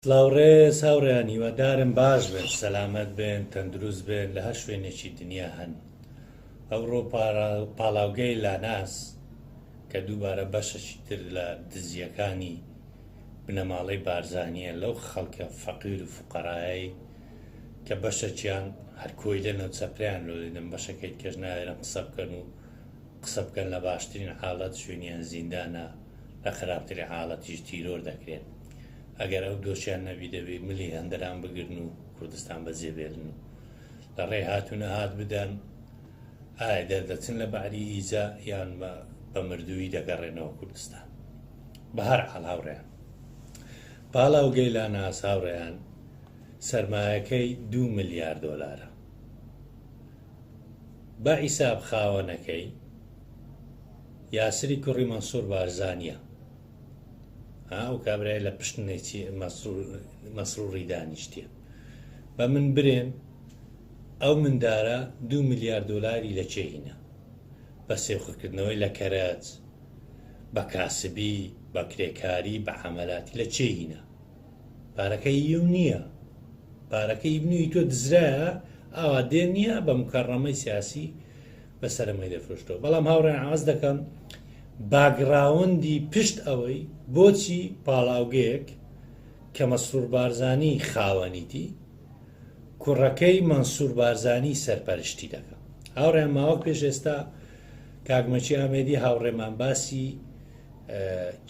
سڵاوڕێ ساوڕێیان هیوادارم باش بن، سەلامەت بن، تەندروست بن لە هەر شوێنێکی دنیا هەن. ئەوڕۆ پاڵاوگەی لاناس کە دووبارە بەشەشی تر لە دزیەکانی بنەماڵەی بارزانیە لەو خەڵکە فەقیر و فوقەرایی کە بەشەکیان هەرکۆی لە نەوچەپریان لۆدەن بەشەکەیت کەژ ناوێرم قسە بکەن و قسە بکەن لە باشترین حاڵەت شوێنیان زیندانە، لە خراپترین حاڵەتیش تیرۆر دەکرێن. ئەگەر ئەو دۆشیان نەبی دەبێت ملی هەندەران بگرن و کوردستان بەجێبێڵن و لە ڕێ هاتوونە هات بدەن، ئایا دەردەچن لە بەعری ئیجا یان بە مردووی دەگەڕێنەوە کوردستان. بە هەر حاڵ هاوڕێیان پاڵاوگەی لاناس هاوڕێیان سەرمایەکەی 2 ملیار دۆلارە. بە ئیساب خاوەنەکەی یاسری کوڕی مەنسوور بارزانیە، ئەو کابرای لە پشتێکی مەسرووری دانیشتیە. بە من برێن ئەو مندارە 2 ملیار دۆلاری لە چێهینە بە سێوخکردنەوەی لە کەرەج، بە کاسبی، بە کرێکاری، بە حەمەلاتی لە چێهینە. پارەکەی یو نییە، پارەکەی بنووی تۆ دزرایە ئاوا دێ نییە بە مکەڕەمەی سیاسی بەسەرەمەی دەفرۆشتەوە. بەڵام هاوڕێیان ئاواز دەکەم باگراوندی پشت ئەوەی بۆچی پاڵاوگەیەک کە مەسروور بارزانی خاوەنیتی کوڕەکەی مەنسوور بارزانی سەرپەرشتی دەکەم. هاوڕێیان ماوەک پێش ئێستا کاگمەچی ئامێدی هاوڕێمان باسی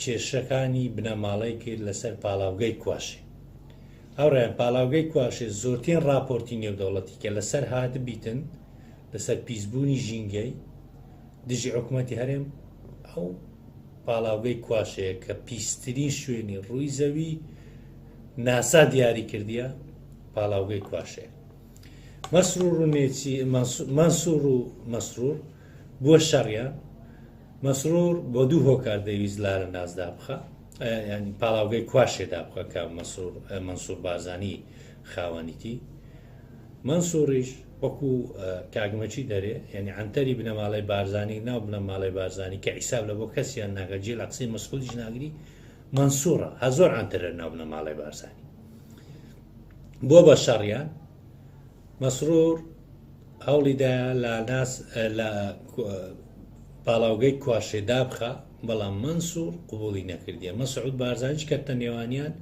کێشەکانی بنەماڵەی کرد لەسەر پاڵاوگەی کواشێ. هاوڕێیان پاڵاوگەی کواشێ زۆرترین راپۆرتی نێودەوڵەتی کە لەسەر هات بیتن لەسەر پیسبوونی ژینگەی دژی حکوومەتی هەرێم ئەو پاڵاوگەی کواشەیە کە پیسترین شوێنی ڕووی زەوی ناسا دیاری کردیە پاڵاوگەی کواشەیە. مەسروور و نێچی مەنسوور و مەسروور بووە شەڕیان. مەسروور بۆ 2 هۆکار دەویست لارە نازدا بخە، ینی پاڵاوگەی کواشێدا بخە کە مەنسوور بارزانی خاوەنیتی. مەنسووریش وەکو کاگمەچی دەرێ، یعنی ئەنتەری بنەماڵەی بارزانی ناو بنەماڵەی بارزانی کە حیساب لە بۆ کەسیان ناگە جێ لە قسەی مەسعودیش ناگری مەنسوورە هەزۆر ئەنتەرە ناو بنەماڵەی بارزانی. بۆ بە شەڕیان مەسروور هەوڵیدایە لە پاڵاوگەی کواشێدا بخە، بەڵام مەنسوور قبوڵی نەکردیە. مەسعود بارزانیش کەتە نێوانیان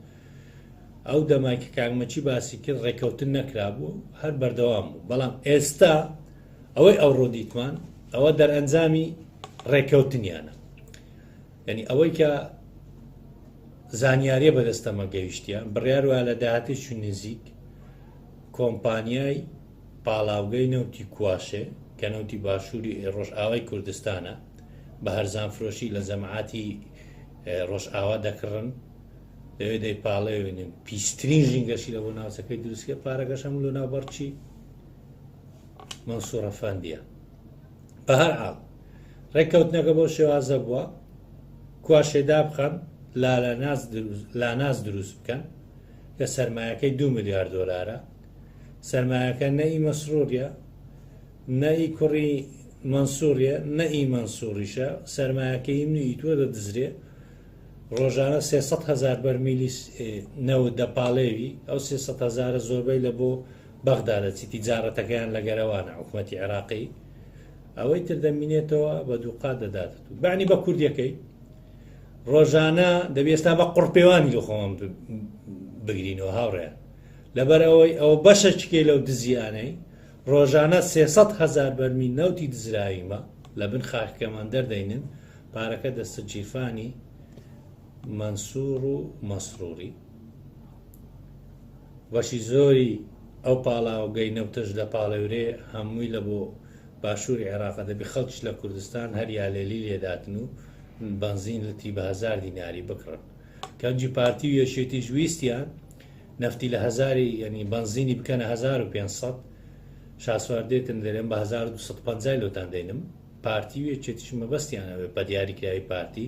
ئەو دەمای کە کاگمەچی باسی کرد ڕێکەوتن نەکرابوو، هەر بەردەوام بوو. بەڵام ئێستا ئەوەی ئەوڕۆ دیتمان ئەوە دەرئەنجامی ڕێکەوتنیانە، یعنی ئەوەی کە زانیاریە بەدەستەمە گەیشتیان بڕیار وایە لە داهاتێکی نزیک کۆمپانیای پاڵاوگەی نەوتی کواشێ کە نەوتی باشووری ڕۆژئاوای کوردستانە بە هەرزانفرۆشی لە جەماعەتی ڕۆژئاوا دەکڕن، دەوێت دەیپاڵێنن پیسترین ژینگەشی لە بۆ ناوچەکەی دروستکە، پارەکەش هەموو لە ناوبەرچی مەنسوور ئەفەندیە. بە هەر حاڵ ڕێککەوتنەکە بۆ شێوازە بووە کواشێدا بخەن لاناس دروست بکەن کە سەرمایەکەی 2 ملیار دۆلارە. سەرمایەکە نەئی مەسرووریە، نەئی کوڕی مەنسووریە، نەئی مەنسووریشە، سەرمایەکەی منوی تۆ دەدزرێ. ڕۆژانە 300,000 بەرمیلی نەوت دەپاڵێوی، ئەو 300,000 زۆربەی لە بۆ بەغدا دەچی تیجارەتەکەیان لە گەرەوانە حکوومەتی عێراقی، ئەوەی تر دەمینێتەوە بە دووقات دەداتێت. بەعنی بە کوردیەکەی ڕۆژانە دەبێستا بە قوڕپێوانی لە خۆم بگرینەوە هاوڕێیان، لەبەر ئەوەی ئەو بەشەچکێ لەو دزیانەی ڕۆژانە 300,000 بەرمیل نەوتی دزراویمە لە بن خاکەمان دەردەینن، پارەکە دەستە جیرفانی مەنسوور و مەسرووری. بەشی زۆری ئەو پاڵاوگەی نەوتەش لە پاڵێورێ هەمووی لە بۆ باشووری عێراق دەبی خەڵکیش لە کوردستان هەر یالێلی لێداتن و بەنزین لەتی بە 1000 دیناری بکڕن. کەنجی پارتی و یەشێتیش ویستیان نەفتی لە 1000 ینی بەنزینی بکەنە 1500 شاسوار دێتن دەرێن بە 1250 لۆتان دەینم. پارتی و یەکێتیش مەبەستیانەوێ بە دیاریکراوی پارتی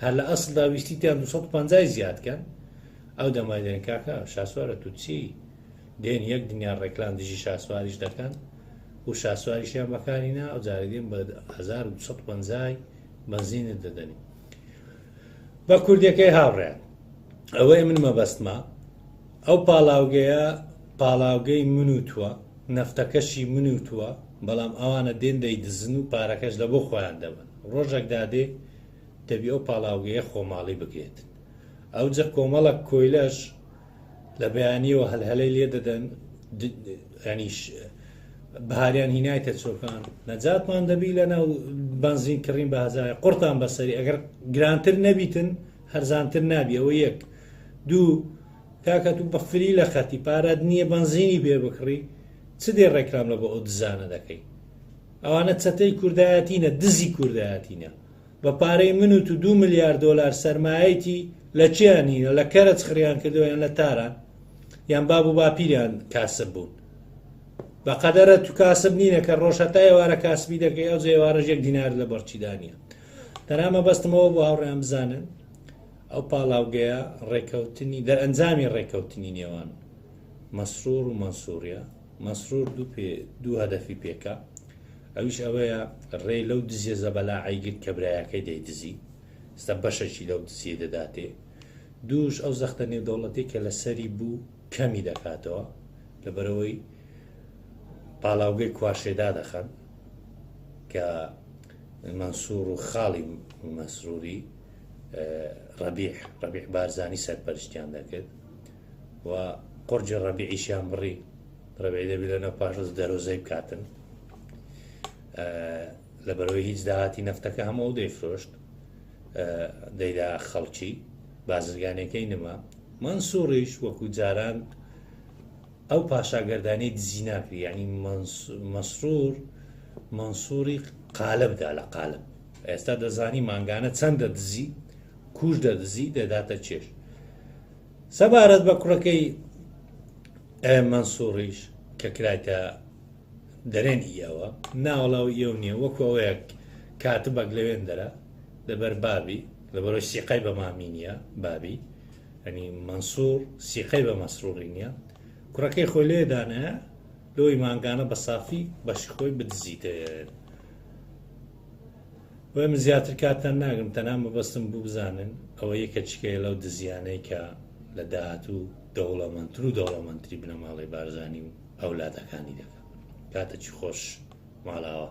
هەر لە ئەسڵدا ویستیتیان 250 زیادکەن. ئەو دەمای دێن کاکە شاسوارە تو چی دێن 1 دینار ڕێکلام دژی شاسواریش دەکەن و شاسواریشیان بەکارینا ئەو جارە دێن بە 1250 بەنزینت دەدەنی. بە کوردیەکەی هاوڕێن ئەوەی من مەبەستمە ئەو پاڵاوگەیە پاڵاوگەی منوتووە نەفتەکەشی منوتووە بەڵام ئەوانە دێن دەیدزن و پارەکەش لە بۆ خۆیان دەبن ڕۆژێک دادێ دەبی ئەو پاڵاوگەیە خۆماڵی بگرێتن ئەو جە کۆمەڵک کۆیلەش لە بەیانیەوە هەلهەلەی لێ دەدەن ینیش بەهاریان هینایتە چۆکان نەجاتمان دەبی لە ناو بنزین کڕین بە هەزارە قورتان بەسەری ئەگەر گرانتر نەبیتن هەرزانتر نابی ئەوە یەک دوو کاکە تو بەفری لە خەتی پارەت نییە بنزینی پێ بکڕی چ دێ ڕێکرام لە بۆ ئەو دزانە دەکەی ئەوانە چەتەی کوردایەتینە دزی کوردایەتینە بە پارەی منوت و 2 ملیار دۆلار سەرمایەتی لە چیانینە لە کەرەچ خریان کردویان لە تاران یان باب و باپیریان کاسب بوون بەقەدەرە تو کاسب نینە کە ڕۆژهەتا ئێوارە کاسبی دەکەی ئەو جێوارەژ 1 دینار لە بەرچیدانە تەنامە بەستمەوە بۆ هاوڕێیان بزانن ئەو پاڵاوگەیە ڕێکەوتنی دەرئەنجامی ڕێکەوتنی نێوان مەسرور و مەنسووریە مەسرور دوو هەدەفی پێکە ئەویش ئەوەیە ڕێی لەو دزیە زەبەلاعیگرت کە برایەکەی دەیدزی ستا بەشەکی لەو دزیە دەداتێ دووش ئەو زەختە نێودەوڵەتی کە لەسەری بوو کەمی دەکاتەوە لەبەرەوەی پاڵاوگەی کواشێدا دەخەن کە مەنسوور و خاڵی مەسروری ڕەبیح بارزانی سەرپەرشتیان دەکرد و قورجی ڕەبیعیشیان بڕی ڕەبیع دەبی لەنەو پاشۆز دەرۆزەی بکاتن لەبەرەوەی هیچ داهاتی نەفتەکە هەموو دەیفرۆشت دەیدا خەڵکی بازرگانەکەی نما مەنسووریش وەکو جاران ئەو پاشاگەردانەی دزی ناکری یعنی مەنسووری قالبدا لە قالب ئێستا دەزانی مانگانە چەندە دزی کوش دەدزی دەداتە چێش سەبارەت بە کوڕەکەی مەنسووریش کە کرایتە دەرێن ئیەوە ناوەڵاو ئێو نییە وەکو ئەوەیەک کاتبەک لەوێن دەرە لەبەر بابی لەبەرەوەی سیقەی بە مامی نییە بابی ئەنی مەنسوور سیقەی بە مەسرووری نییە کوڕەکەی خۆی لێدانەیە لۆی مانگانە بە سافی بەشی خۆی بدزیتەوێت وە من زیاتر کاتان ناگرم تەنام بەبەستم بوو بزانن ئەوە یەکە چکەیە لەو دزیانەی کە لە داهاتوو دەوڵەمەندتر و دەوڵەمەندتری بنەماڵی بارزانی و ئەولادەکانی دەکات کاتەکی خۆش ماڵاوە